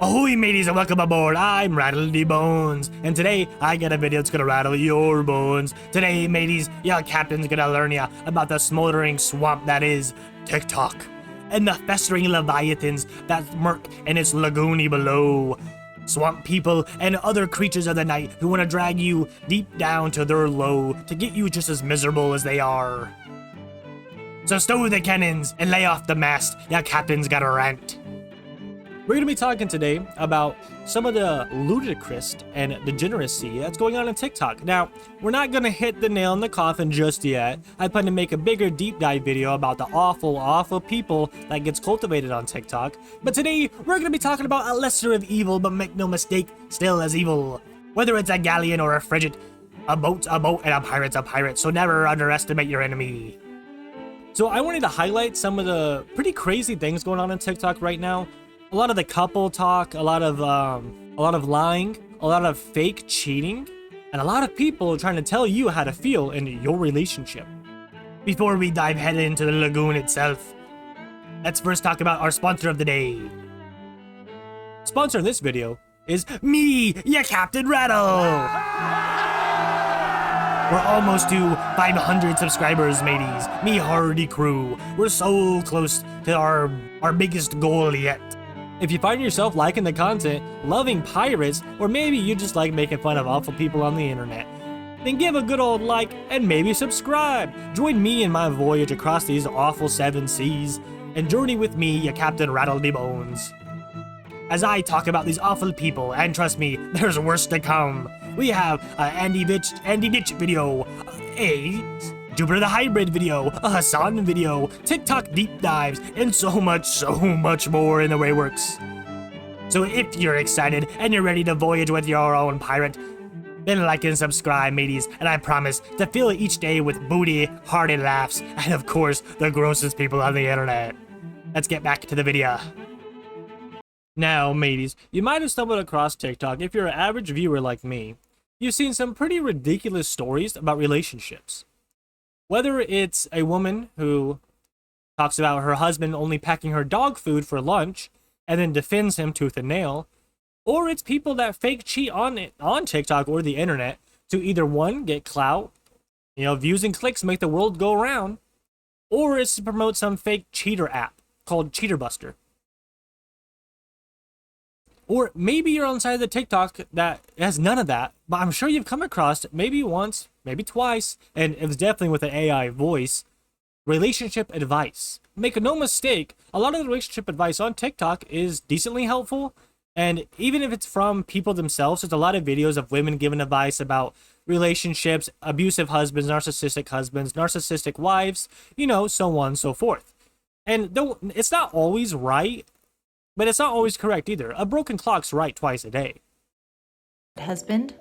Ahoy mateys and welcome aboard, I'm Rattledy Bones, and today I got a video that's gonna rattle your bones. Today mateys, your captain's gonna learn ya about the smoldering swamp that is TikTok, and the festering leviathans that murk in its lagoony below. Swamp people and other creatures of the night who wanna drag you deep down to their low to get you just as miserable as they are. So stow the cannons and lay off the mast, your captain's got a rant. We're going to be talking today about some of the ludicrous and degeneracy that's going on in TikTok. Now, we're not going to hit the nail in the coffin just yet. I plan to make a bigger deep dive video about the awful people that gets cultivated on TikTok. But today, we're going to be talking about a lesser of evil, but make no mistake, still as evil. Whether it's a galleon or a frigate, a boat's a boat and a pirate's a pirate, so never underestimate your enemy. So I wanted to highlight some of the pretty crazy things going on TikTok right now. A lot of the couple talk, a lot of lying, a lot of fake cheating, and a lot of people trying to tell you how to feel in your relationship. Before we dive head into the lagoon itself, let's first talk about our sponsor of the day. Sponsor of this video is me, your Captain Rattle. We're almost to 500 subscribers, mateys. Me hardy crew. We're so close to our biggest goal yet. If you find yourself liking the content, loving pirates, or maybe you just like making fun of awful people on the internet, then give a good old like and maybe subscribe. Join me in my voyage across these awful 7 seas and journey with me, your Captain Rattledy Bones, as I talk about these awful people, and trust me, there's worse to come. We have Andy Ditch video, a Jupiter the Hybrid video, a Hassan video, TikTok deep dives, and so much more in the way works. So if you're excited and you're ready to voyage with your own pirate, then like and subscribe, mateys, and I promise to fill each day with booty, hearty laughs, and of course, the grossest people on the internet. Let's get back to the video. Now, mateys, you might have stumbled across TikTok if you're an average viewer like me. You've seen some pretty ridiculous stories about relationships. Whether it's a woman who talks about her husband only packing her dog food for lunch and then defends him tooth and nail, or it's people that fake cheat on TikTok or the internet to either one, get clout, views and clicks make the world go around, or it's to promote some fake cheater app called Cheater Buster. Or maybe you're on the side of the TikTok that has none of that, but I'm sure you've come across it maybe once, maybe twice, and it was definitely with an AI voice, relationship advice. Make no mistake, a lot of the relationship advice on TikTok is decently helpful, and even if it's from people themselves, there's a lot of videos of women giving advice about relationships, abusive husbands, narcissistic wives, so on and so forth. And though it's not always right, but it's not always correct either. A broken clock's right twice a day. Husband?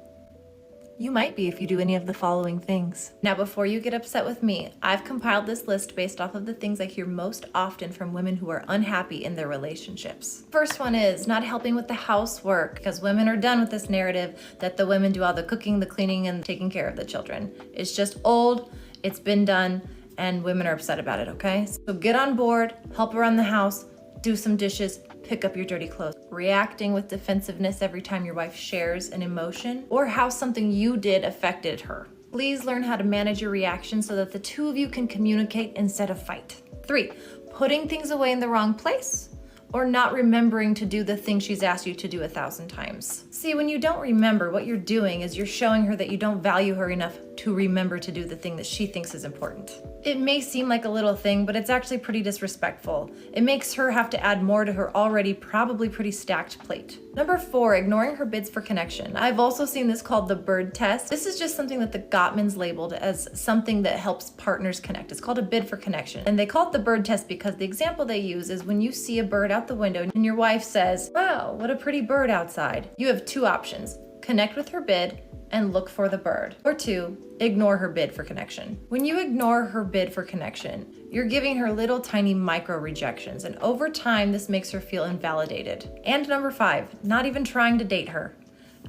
You might be if you do any of the following things. Now, before you get upset with me, I've compiled this list based off of the things I hear most often from women who are unhappy in their relationships. First one is not helping with the housework, because women are done with this narrative that the women do all the cooking, the cleaning, and taking care of the children. It's just old, it's been done, and women are upset about it, okay? So get on board, help around the house, do some dishes, pick up your dirty clothes. Reacting with defensiveness every time your wife shares an emotion or how something you did affected her. Please learn how to manage your reaction so that the two of you can communicate instead of fight. 3, putting things away in the wrong place or not remembering to do the thing she's asked you to do 1,000 times. See, when you don't remember, what you're doing is you're showing her that you don't value her enough to remember to do the thing that she thinks is important. It may seem like a little thing, but it's actually pretty disrespectful. It makes her have to add more to her already probably pretty stacked plate. Number 4, ignoring her bids for connection. I've also seen this called the bird test. This is just something that the Gottmans labeled as something that helps partners connect. It's called a bid for connection. And they call it the bird test because the example they use is when you see a bird out the window and your wife says, "Wow, what a pretty bird outside." You have 2 options: connect with her bid and look for the bird. Or 2, ignore her bid for connection. When you ignore her bid for connection, you're giving her little tiny micro rejections, and over time, this makes her feel invalidated. And number 5, not even trying to date her.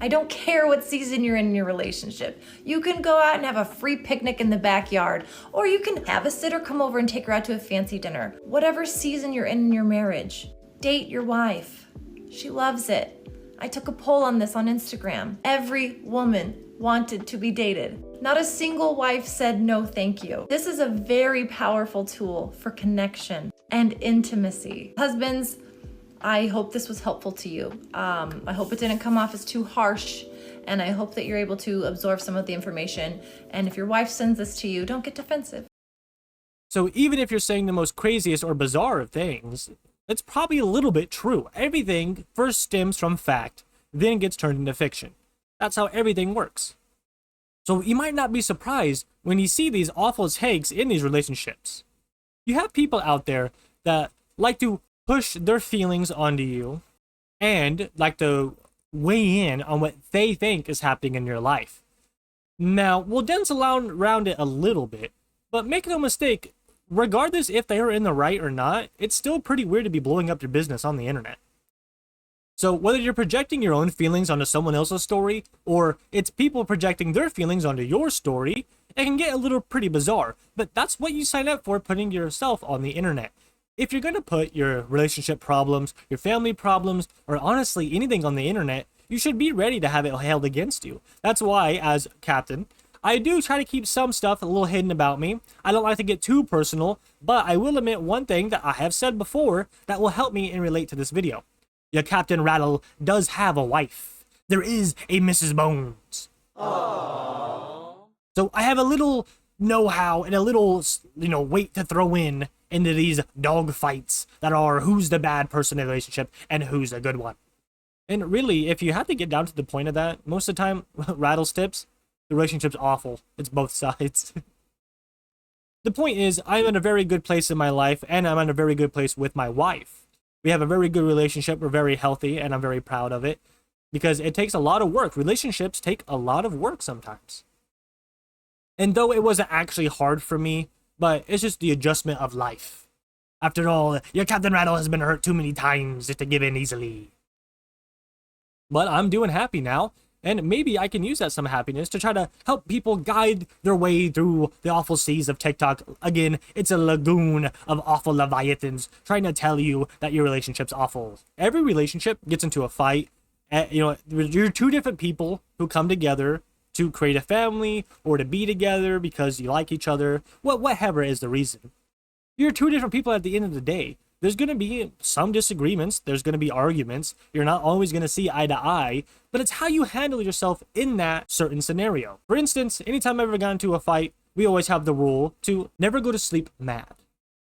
I don't care what season you're in your relationship. You can go out and have a free picnic in the backyard, or you can have a sitter come over and take her out to a fancy dinner. Whatever season you're in your marriage, date your wife. She loves it. I took a poll on this on Instagram. Every woman wanted to be dated. Not a single wife said no thank you. This is a very powerful tool for connection and intimacy. Husbands, I hope this was helpful to you. I hope it didn't come off as too harsh, and I hope that you're able to absorb some of the information. And if your wife sends this to you, don't get defensive. So even if you're saying the most craziest or bizarre of things, it's probably a little bit true. Everything first stems from fact, then gets turned into fiction. That's how everything works. So you might not be surprised when you see these awful takes in these relationships. You have people out there that like to push their feelings onto you and like to weigh in on what they think is happening in your life. Now, we'll dance around it a little bit, but make no mistake, regardless if they are in the right or not, it's still pretty weird to be blowing up your business on the internet. So whether you're projecting your own feelings onto someone else's story, or it's people projecting their feelings onto your story, it can get a little pretty bizarre, but that's what you sign up for, putting yourself on the internet. If you're going to put your relationship problems, your family problems, or honestly anything on the internet, you should be ready to have it held against you. That's why, as captain, I do try to keep some stuff a little hidden about me. I don't like to get too personal, but I will admit one thing that I have said before that will help me and relate to this video. Your Captain Rattle does have a wife. There is a Mrs. Bones. Aww. So I have a little know-how and a little, weight to throw into these dog fights that are who's the bad person in the relationship and who's the good one. And really, if you have to get down to the point of that, most of the time, Rattle's tips, the relationship's awful. It's both sides. The point is, I'm in a very good place in my life, and I'm in a very good place with my wife. We have a very good relationship. We're very healthy, and I'm very proud of it because it takes a lot of work. Relationships take a lot of work sometimes. And though it wasn't actually hard for me, but it's just the adjustment of life. After all, your Captain Rattle has been hurt too many times to give in easily. But I'm doing happy now, and maybe I can use that some happiness to try to help people guide their way through the awful seas of TikTok. Again, it's a lagoon of awful leviathans trying to tell you that your relationship's awful. Every relationship gets into a fight. You're two different people who come together to create a family or to be together because you like each other. Whatever is the reason. You're two different people at the end of the day. There's going to be some disagreements. There's going to be arguments. You're not always going to see eye to eye, but it's how you handle yourself in that certain scenario. For instance, anytime I've ever gotten into a fight, we always have the rule to never go to sleep mad,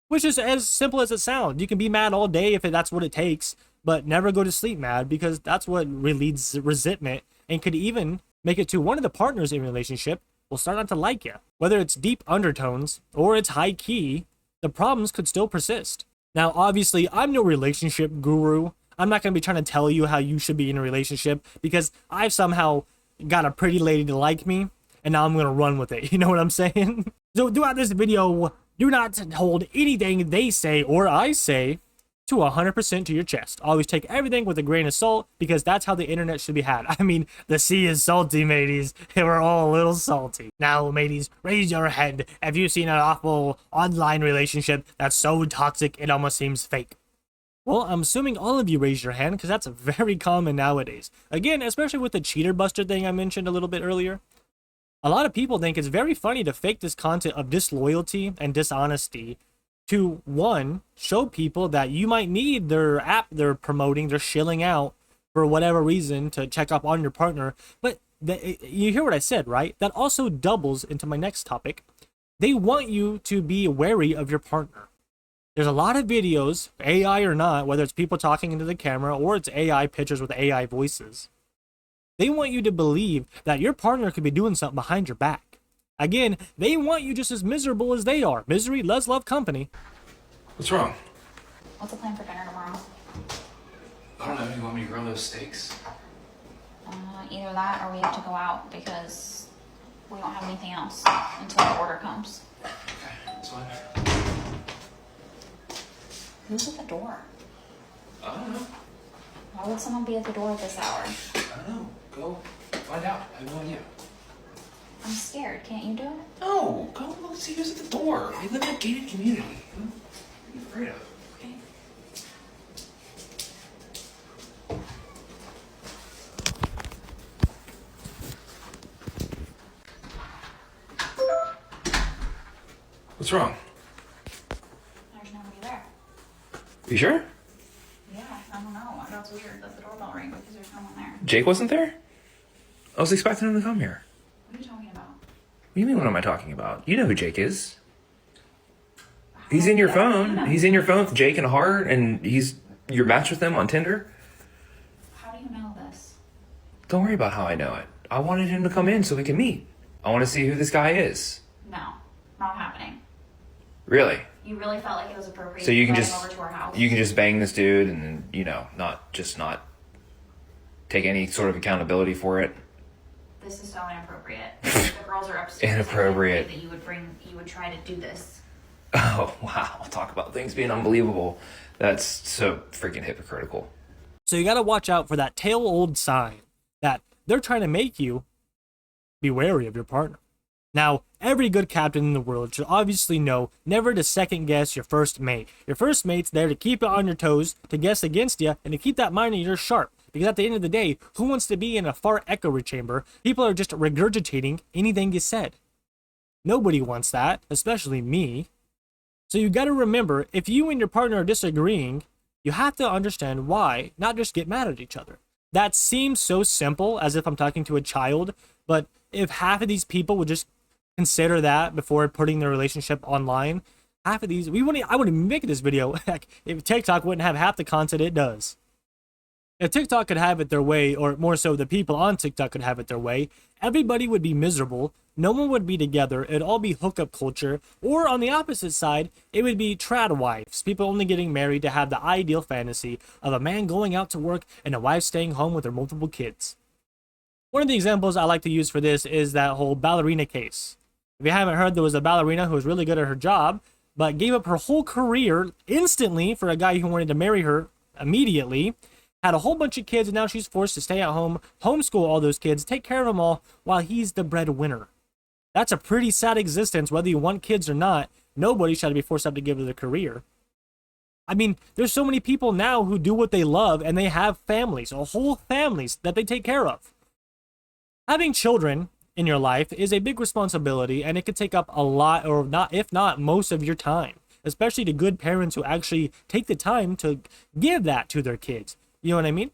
which is as simple as it sounds. You can be mad all day if that's what it takes, but never go to sleep mad because that's what leads resentment and could even make it to one of the partners in a relationship will start not to like you. Whether it's deep undertones or it's high key, the problems could still persist. Now, obviously, I'm no relationship guru. I'm not going to be trying to tell you how you should be in a relationship because I've somehow got a pretty lady to like me, and now I'm going to run with it. You know what I'm saying? So throughout this video, do not hold anything they say or I say to 100% to your chest. Always take everything with a grain of salt because that's how the internet should be had. I mean, the sea is salty, mateys. We're all a little salty. Now, mateys, raise your hand if you've seen an awful online relationship that's so toxic it almost seems fake. Well, I'm assuming all of you raised your hand because that's very common nowadays. Again, especially with the cheater buster thing I mentioned a little bit earlier. A lot of people think it's very funny to fake this content of disloyalty and dishonesty to, one, show people that you might need their app they're promoting, they're shilling out for whatever reason to check up on your partner. But you hear what I said, right? That also doubles into my next topic. They want you to be wary of your partner. There's a lot of videos, AI or not, whether it's people talking into the camera or it's AI pictures with AI voices. They want you to believe that your partner could be doing something behind your back. Again, they want you just as miserable as they are. Misery does love company. What's wrong? What's the plan for dinner tomorrow? I don't know. You want me to grill those steaks? Either that or we have to go out because we don't have anything else until the order comes. Okay, that's fine. Who's at the door? I don't know. Why would someone be at the door at this hour? I don't know. Go find out. I have no idea. I'm scared. Can't you do it? No, go look, see who's at the door. We live in a gated community. What are you afraid of? Okay. What's wrong? There's nobody there. You sure? Yeah, I don't know. That's weird that the doorbell rang because there's no one there. Jake wasn't there? I was expecting him to come here. What are you talking about? What do you mean, what am I talking about? You know who Jake is. He's in your phone. He's in your phone with Jake and Hart, and you're matched with them on Tinder. How do you know this? Don't worry about how I know it. I wanted him to come in so we can meet. I want to see who this guy is. No, not happening. Really? You really felt like it was appropriate. So you can inviting just over to our house? you can just bang this dude and not take any sort of accountability for it. This is so inappropriate. The girls are upstairs. Inappropriate. That you would try to do this. Oh wow! Talk about things being unbelievable. That's so freaking hypocritical. So you gotta watch out for that tail old sign that they're trying to make you be wary of your partner. Now, every good captain in the world should obviously know never to second guess your first mate. Your first mate's there to keep you on your toes, to guess against you, and to keep that mind of yours sharp. Because at the end of the day, who wants to be in a far echo chamber? People are just regurgitating anything you said. Nobody wants that, especially me. So you got to remember, if you and your partner are disagreeing, you have to understand why, not just get mad at each other. That seems so simple, as if I'm talking to a child, but if half of these people would just consider that before putting their relationship online, half of these, I wouldn't even make this video if TikTok wouldn't have half the content it does. If TikTok could have it their way, or more so the people on TikTok could have it their way, everybody would be miserable, no one would be together, it'd all be hookup culture, or on the opposite side, it would be trad wives, people only getting married to have the ideal fantasy of a man going out to work and a wife staying home with her multiple kids. One of the examples I like to use for this is that whole ballerina case. If you haven't heard, there was a ballerina who was really good at her job, but gave up her whole career instantly for a guy who wanted to marry her immediately, had a whole bunch of kids, and now she's forced to stay at home, homeschool all those kids, take care of them all, while he's the breadwinner. That's a pretty sad existence, whether you want kids or not. Nobody should be forced up to give up their career. I mean, there's so many people now who do what they love, and they have families, or whole families that they take care of. Having children in your life is a big responsibility, and it could take up a lot, or not, if not most of your time, especially to good parents who actually take the time to give that to their kids. You know what I mean?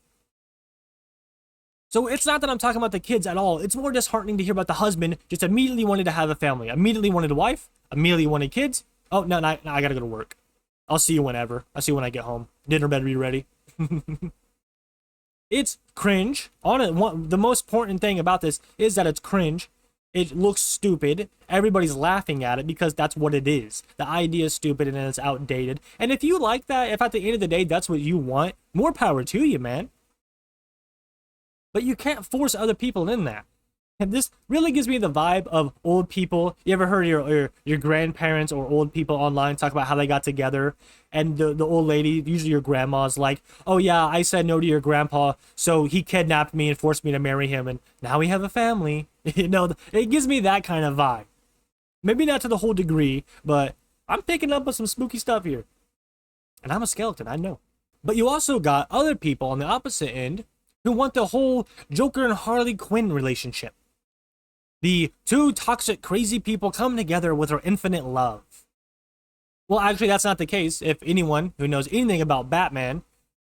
So it's not that I'm talking about the kids at all. It's more disheartening to hear about the husband just immediately wanted to have a family, immediately wanted a wife, immediately wanted kids. Oh, no, I gotta go to work. I'll see you whenever. I'll see you when I get home. Dinner better be ready. It's cringe. The most important thing about this is that it's cringe. It looks stupid. Everybody's laughing at it because that's what it is. The idea is stupid and it's outdated. And if you like that, if at the end of the day that's what you want, more power to you, man. But you can't force other people in that. And this really gives me the vibe of old people. You ever heard your grandparents or old people online talk about how they got together? And the old lady, usually your grandma's like, oh yeah, I said no to your grandpa, so he kidnapped me and forced me to marry him, and now we have a family. You know, it gives me that kind of vibe. Maybe not to the whole degree, but I'm picking up on some spooky stuff here. And I'm a skeleton, I know. But you also got other people on the opposite end who want the whole Joker and Harley Quinn relationship. The two toxic, crazy people come together with their infinite love. Well, actually, that's not the case. If anyone who knows anything about Batman,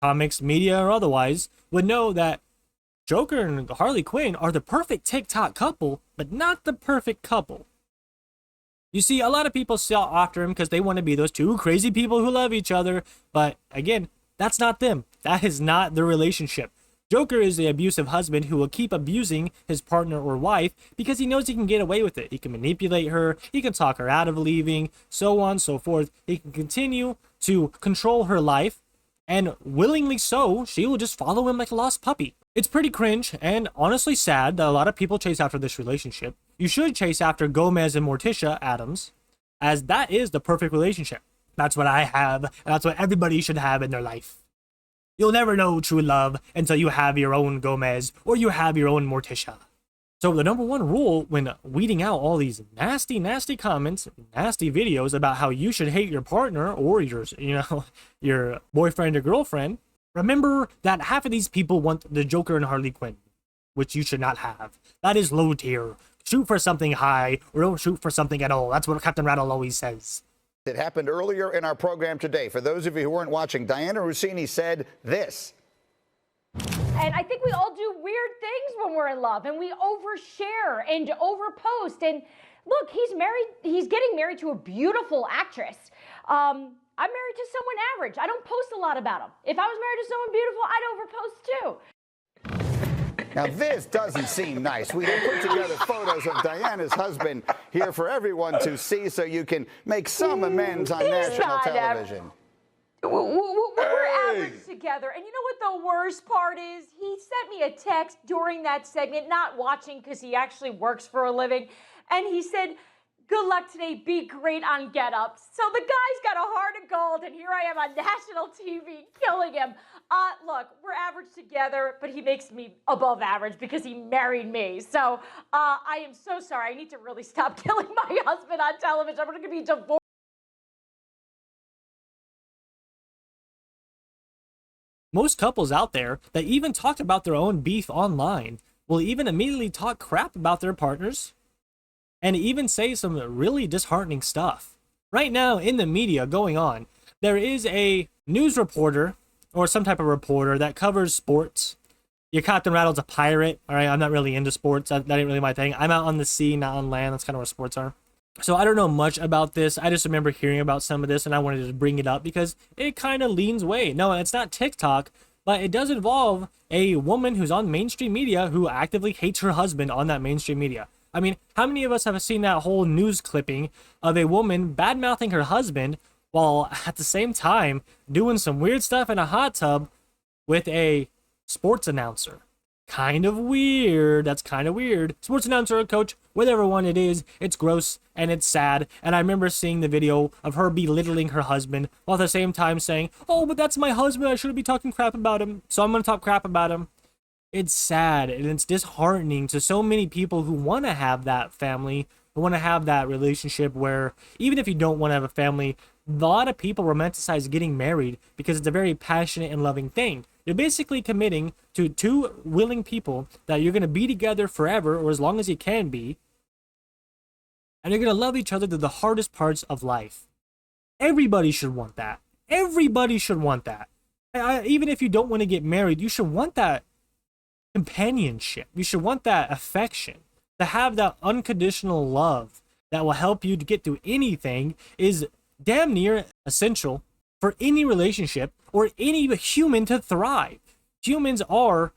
comics, media, or otherwise, would know that Joker and Harley Quinn are the perfect TikTok couple, but not the perfect couple. You see, a lot of people sought after him because they want to be those two crazy people who love each other, but again, that's not them. That is not the relationship. Joker is the abusive husband who will keep abusing his partner or wife because he knows he can get away with it. He can manipulate her, he can talk her out of leaving, so on and so forth. He can continue to control her life, and willingly so, she will just follow him like a lost puppy. It's pretty cringe and honestly sad that a lot of people chase after this relationship. You should chase after Gomez and Morticia Addams, as that is the perfect relationship. That's what I have, and that's what everybody should have in their life. You'll never know true love until you have your own Gomez or you have your own Morticia. So the number one rule when weeding out all these nasty, nasty comments, nasty videos about how you should hate your partner or your boyfriend or girlfriend, remember that half of these people want the Joker and Harley Quinn, which you should not have. That is low tier. shoot for something high or don't shoot for something at all. That's what Captain Rattle always says. It happened earlier in our program today. For those of you who weren't watching, Diana Rossini said this. And I think we all do weird things when we're in love, and we overshare and overpost. And look, he's getting married to a beautiful actress. I'm married to someone average. I don't post a lot about him. If I was married to someone beautiful, I'd overpost too. Now, this doesn't seem nice. We have put together photos of Diana's husband here for everyone to see so you can make some amends on national television. We're average together. And you know what the worst part is? He sent me a text during that segment, not watching because he actually works for a living. And he said, "Good luck today. Be great on Get Up." So the guy's got a heart of gold, and here I am on national TV killing him. Look, we're average together, but he makes me above average because he married me. So I am so sorry. I need to really stop killing my husband on television. I'm going to be divorced. Most couples out there that even talk about their own beef online will even immediately talk crap about their partners and even say some really disheartening stuff. Right now in the media going on, there is a news reporter or some type of reporter that covers sports. Your Captain Rattle's a pirate. All right, I'm not really into sports. That ain't really my thing. I'm out on the sea, not on land. That's kind of where sports are. So I don't know much about this. I just remember hearing about some of this, and I wanted to bring it up because it kind of leans way. No, it's not TikTok, but it does involve a woman who's on mainstream media who actively hates her husband on that mainstream media. I mean, how many of us have seen that whole news clipping of a woman bad-mouthing her husband while at the same time doing some weird stuff in a hot tub with a sports announcer? Kind of weird. That's kind of weird. Sports announcer or coach, whatever one it is, it's gross and it's sad. And I remember seeing the video of her belittling her husband while at the same time saying, "Oh, but that's my husband. I shouldn't be talking crap about him. So I'm going to talk crap about him." It's sad and it's disheartening to so many people who want to have that family, who want to have that relationship where even if you don't want to have a family, a lot of people romanticize getting married because it's a very passionate and loving thing. You're basically committing to two willing people that you're going to be together forever or as long as you can be. And you're going to love each other through the hardest parts of life. Everybody should want that. Everybody should want that. Even if you don't want to get married, you should want that companionship. You should want that affection. To have that unconditional love that will help you to get through anything is damn near essential for any relationship or any human to thrive. Humans are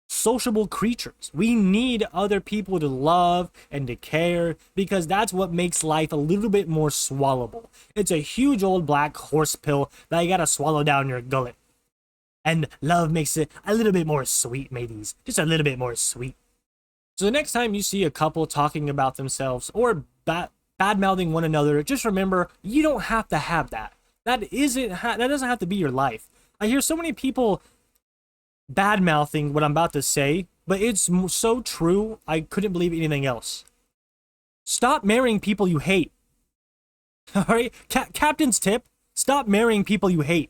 sociable creatures. We need other people to love and to care because that's what makes life a little bit more swallowable. It's a huge old black horse pill that you gotta swallow down your gullet. And love makes it a little bit more sweet, mateys. Just a little bit more sweet. So the next time you see a couple talking about themselves or bad-mouthing one another, just remember, you don't have to have that. That doesn't have to be your life. I hear so many people bad-mouthing what I'm about to say, but it's so true, I couldn't believe anything else. Stop marrying people you hate. All right? Captain's tip, stop marrying people you hate.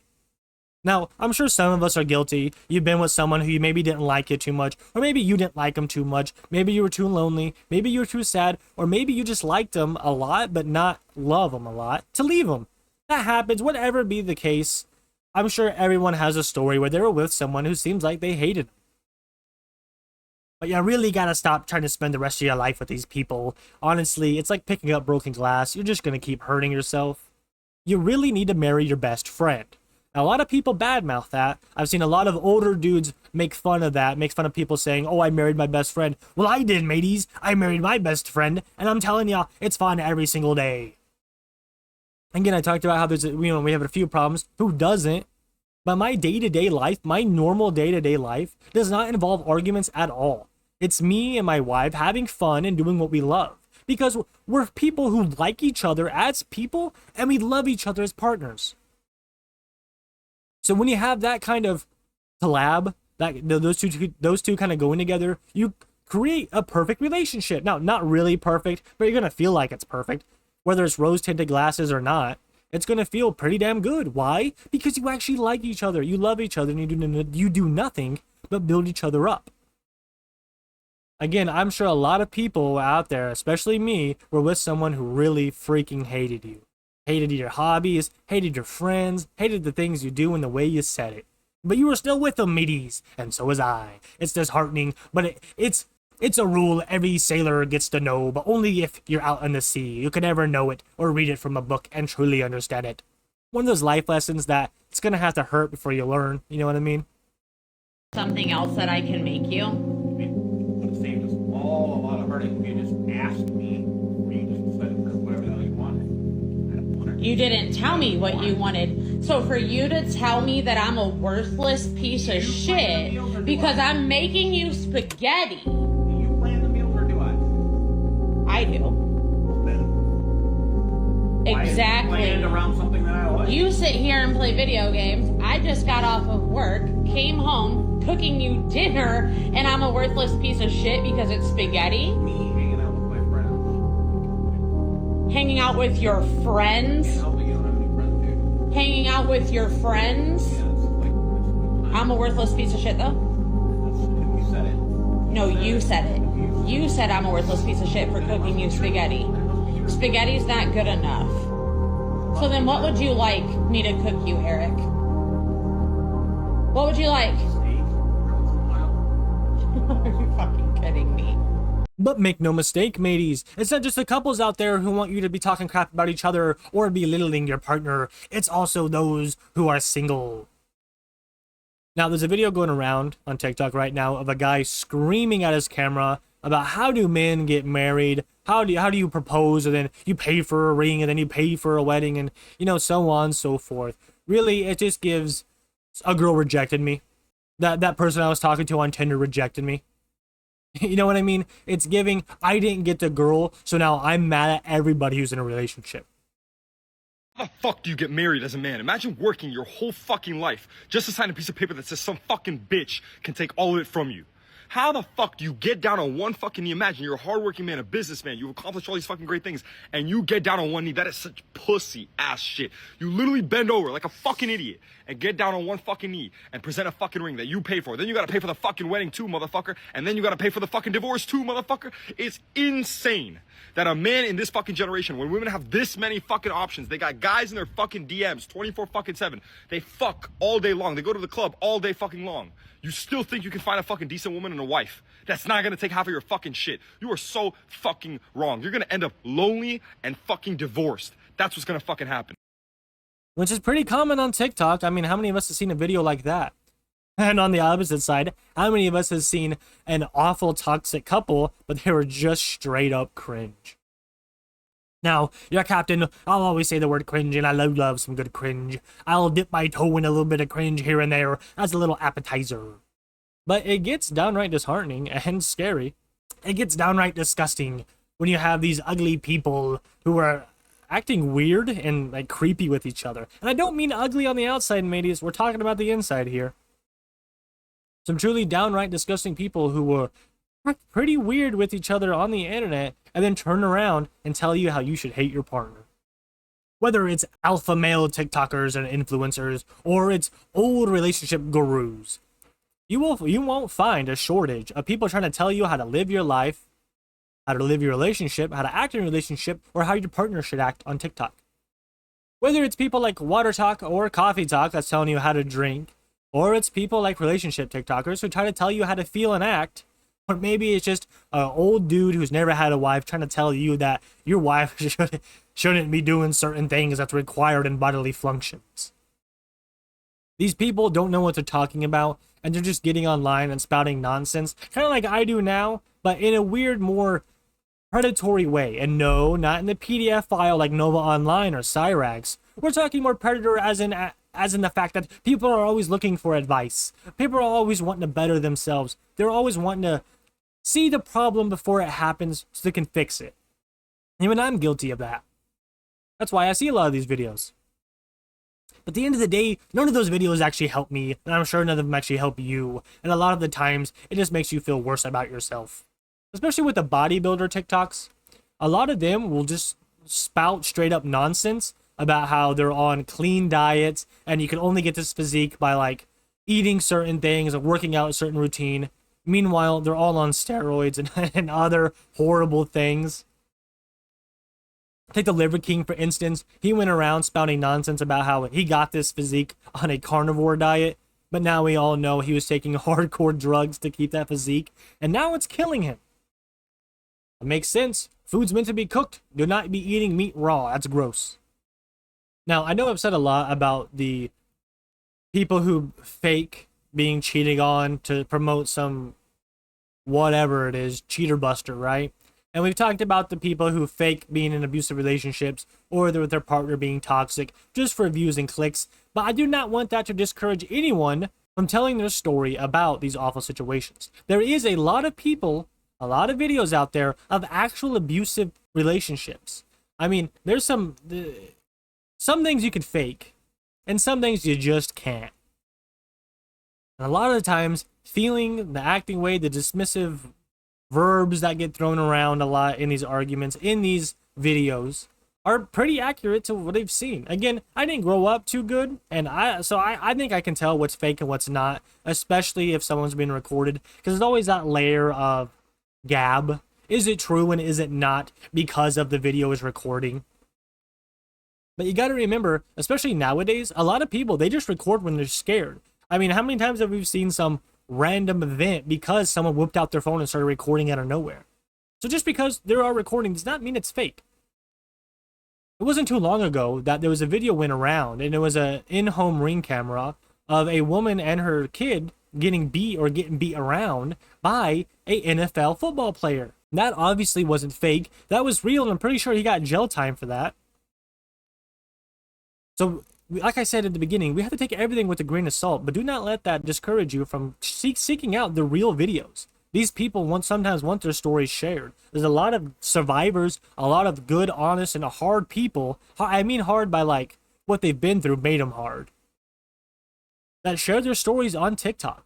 Now, I'm sure some of us are guilty. You've been with someone who you maybe didn't like you too much, or maybe you didn't like them too much. Maybe you were too lonely. Maybe you were too sad, or maybe you just liked them a lot, but not love them a lot to leave them. That happens, whatever be the case. I'm sure everyone has a story where they were with someone who seems like they hated them. But you really gotta stop trying to spend the rest of your life with these people. Honestly, it's like picking up broken glass. You're just gonna keep hurting yourself. You really need to marry your best friend. Now, a lot of people badmouth that. I've seen a lot of older dudes make fun of that, make fun of people saying, "Oh, I married my best friend." Well, I did, mateys. I married my best friend, and I'm telling you, it's fun every single day. Again, I talked about how there's, we have a few problems. Who doesn't? But my day-to-day life, my normal day-to-day life, does not involve arguments at all. It's me and my wife having fun and doing what we love. Because we're people who like each other as people, and we love each other as partners. So when you have that kind of collab, those two kind of going together, you create a perfect relationship. Now, not really perfect, but you're gonna feel like it's perfect, whether it's rose-tinted glasses or not. It's gonna feel pretty damn good. Why? Because you actually like each other, you love each other, and you do nothing but build each other up. Again, I'm sure a lot of people out there, especially me, were with someone who really freaking hated you. Hated your hobbies, hated your friends, hated the things you do and the way you said it. But you were still with them, mateys, and so was I. It's disheartening, but it's a rule every sailor gets to know, but only if you're out on the sea. You can never know it or read it from a book and truly understand it. One of those life lessons that it's gonna have to hurt before you learn, you know what I mean? Something else that I can make you? Saved us all a lot of heartache if you just asked me, or you just said whatever the hell you wanted. I don't want it. You didn't tell me what you wanted. So for you to tell me that I'm a worthless piece of shit because I'm making you spaghetti. Do you plan the meals or do I? I do. Why is it Exactly. planned around something that I like? You sit here and play video games. I just got off of work, came home, cooking you dinner, and I'm a worthless piece of shit because it's spaghetti. Me hanging out with my friends. Hanging out with your friends. Helping you don't have any friends, dude. Hanging out with your friends. Yeah, it's like I'm a worthless piece of shit though. you said it. No, you said it. You said I'm a worthless piece of shit for cooking you spaghetti. Spaghetti's not good enough. So then what would you like me to cook you, Eric? What would you like? Are you fucking kidding me? But make no mistake, mateys, it's not just the couples out there who want you to be talking crap about each other or belittling your partner. It's also those who are single. Now, there's a video going around on TikTok right now of a guy screaming at his camera about how do men get married, how do you propose, and then you pay for a ring, and then you pay for a wedding, and, you know, so on and so forth. Really, it just gives a girl rejected me. That person I was talking to on Tinder rejected me. You know what I mean? It's giving, I didn't get the girl, so now I'm mad at everybody who's in a relationship. How the fuck do you get married as a man? Imagine working your whole fucking life just to sign a piece of paper that says some fucking bitch can take all of it from you. How the fuck do you get down on one fucking knee? Imagine you're a hardworking man, a businessman, you've accomplished all these fucking great things, and you get down on one knee. That is such pussy ass shit. You literally bend over like a fucking idiot and get down on one fucking knee and present a fucking ring that you pay for. Then you gotta pay for the fucking wedding too, motherfucker. And then you gotta pay for the fucking divorce too, motherfucker. It's insane that a man in this fucking generation, when women have this many fucking options, they got guys in their fucking DMs 24 fucking 7. They fuck all day long. They go to the club all day fucking long. You still think you can find a fucking decent woman and a wife? That's not gonna take half of your fucking shit. You are so fucking wrong. You're gonna end up lonely and fucking divorced. That's what's gonna fucking happen. Which is pretty common on TikTok. I mean, how many of us have seen a video like that? And on the opposite side, how many of us have seen an awful toxic couple, but they were just straight up cringe? Now, your captain, I'll always say the word cringe, and I love some good cringe. I'll dip my toe in a little bit of cringe here and there as a little appetizer. But it gets downright disheartening and scary. It gets downright disgusting when you have these ugly people who are acting weird and like creepy with each other. And I don't mean ugly on the outside, mateys. We're talking about the inside here. Some truly downright disgusting people who were pretty weird with each other on the internet and then turn around and tell you how you should hate your partner. Whether it's alpha male TikTokers and influencers or it's old relationship gurus, you won't find a shortage of people trying to tell you how to live your life, how to live your relationship, how to act in a relationship, or how your partner should act on TikTok. Whether it's people like Water Talk or Coffee Talk that's telling you how to drink, or it's people like relationship TikTokers who try to tell you how to feel and act, or maybe it's just an old dude who's never had a wife trying to tell you that your wife shouldn't be doing certain things that's required in bodily functions. These people don't know what they're talking about, and they're just getting online and spouting nonsense, kind of like I do now, but in a weird, more predatory way. And no, not in the PDF file like Nova Online or Cyrax. We're talking more predator as in the fact that people are always looking for advice. People are always wanting to better themselves. They're always wanting to see the problem before it happens so they can fix it. Even I'm guilty of that. That's why I see a lot of these videos. But at the end of the day, none of those videos actually help me, and I'm sure none of them actually help you. And a lot of the times, it just makes you feel worse about yourself. Especially with the bodybuilder TikToks. A lot of them will just spout straight up nonsense about how they're on clean diets, and you can only get this physique by like eating certain things or working out a certain routine. Meanwhile, they're all on steroids and other horrible things. Take the Liver King, for instance. He went around spouting nonsense about how he got this physique on a carnivore diet, but now we all know he was taking hardcore drugs to keep that physique, and now it's killing him. It makes sense. Food's meant to be cooked. Do not be eating meat raw. That's gross. Now, I know I've said a lot about the people who fake being cheated on to promote some whatever it is, cheater buster, right? And we've talked about the people who fake being in abusive relationships or with their partner being toxic just for views and clicks. But I do not want that to discourage anyone from telling their story about these awful situations. There is a lot of people, a lot of videos out there of actual abusive relationships. I mean, there's some things you can fake and some things you just can't. And a lot of the times, feeling, the acting way, the dismissive verbs that get thrown around a lot in these arguments, in these videos, are pretty accurate to what they've seen. Again, I didn't grow up too good, and I think I can tell what's fake and what's not, especially if someone's being recorded, because there's always that layer of gab. Is it true and is it not because of the video is recording? But you got to remember, especially nowadays, a lot of people, they just record when they're scared. I mean, how many times have we seen some random event because someone whipped out their phone and started recording out of nowhere? So just because there are recordings does not mean it's fake. It wasn't too long ago that there was a video went around, and it was a in-home Ring camera of a woman and her kid getting beat around by a NFL football player. That obviously wasn't fake. That was real, and I'm pretty sure he got jail time for that. So, like I said at the beginning, we have to take everything with a grain of salt, but do not let that discourage you from seeking out the real videos. These people sometimes want their stories shared. There's a lot of survivors, a lot of good, honest, and hard people. I mean hard by like what they've been through made them hard. That share their stories on TikTok.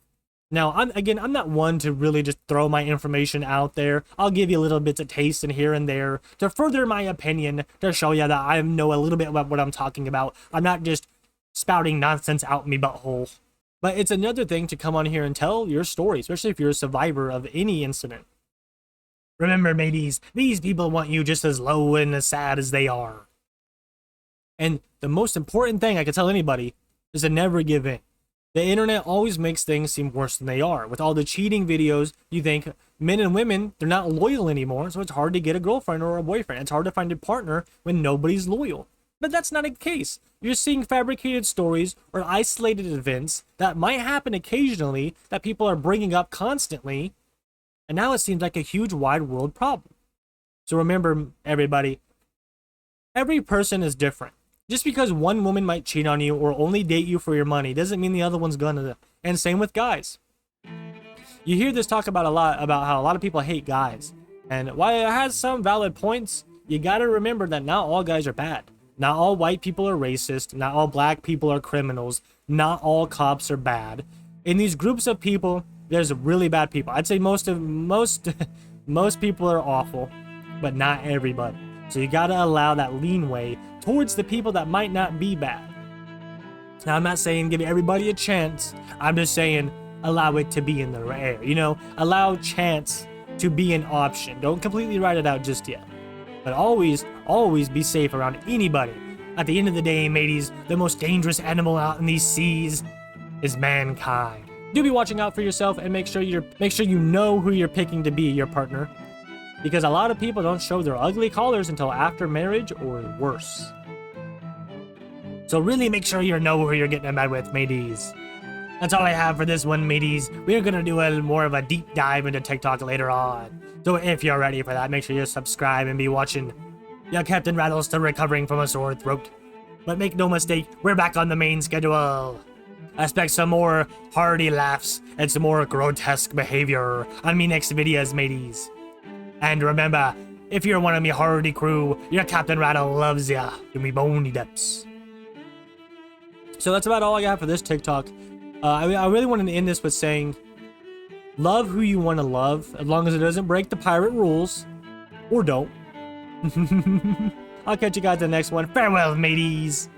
Now, I'm not one to really just throw my information out there. I'll give you a little bits of taste and here and there to further my opinion, to show you that I know a little bit about what I'm talking about. I'm not just spouting nonsense out me butthole. But it's another thing to come on here and tell your story, especially if you're a survivor of any incident. Remember, mateys, these people want you just as low and as sad as they are. And the most important thing I can tell anybody is to never give in. The internet always makes things seem worse than they are. With all the cheating videos, you think men and women, they're not loyal anymore, so it's hard to get a girlfriend or a boyfriend. It's hard to find a partner when nobody's loyal. But that's not the case. You're seeing fabricated stories or isolated events that might happen occasionally that people are bringing up constantly, and now it seems like a huge wide world problem. So remember, everybody, every person is different. Just because one woman might cheat on you or only date you for your money doesn't mean the other one's gonna. And same with guys. You hear this talk about a lot about how a lot of people hate guys. And while it has some valid points, you gotta remember that not all guys are bad. Not all white people are racist. Not all black people are criminals. Not all cops are bad. In these groups of people, there's really bad people. I'd say most people are awful, but not everybody. So you gotta allow that leanway towards the people that might not be bad. Now, I'm not saying give everybody a chance. I'm just saying allow it to be in the air. You know, allow chance to be an option. Don't completely write it out just yet. But always be safe around anybody. At the end of the day, mateys, the most dangerous animal out in these seas is mankind. Do be watching out for yourself and make sure you know who you're picking to be your partner. Because a lot of people don't show their ugly colors until after marriage or worse. So really make sure you know who you're getting in bed with, mateys. That's all I have for this one, mateys. We're gonna do a more of a deep dive into TikTok later on. So if you're ready for that, make sure you subscribe and be watching. Yeah, Captain Rattle's still recovering from a sore throat. But make no mistake, we're back on the main schedule. I expect some more hearty laughs and some more grotesque behavior on me next videos, mateys. And remember, if you're one of me hardy crew, your Captain Rattle loves ya. Give me bony depths. So that's about all I got for this TikTok. I really wanted to end this with saying, love who you want to love, as long as it doesn't break the pirate rules. Or don't. I'll catch you guys in the next one. Farewell, mateys.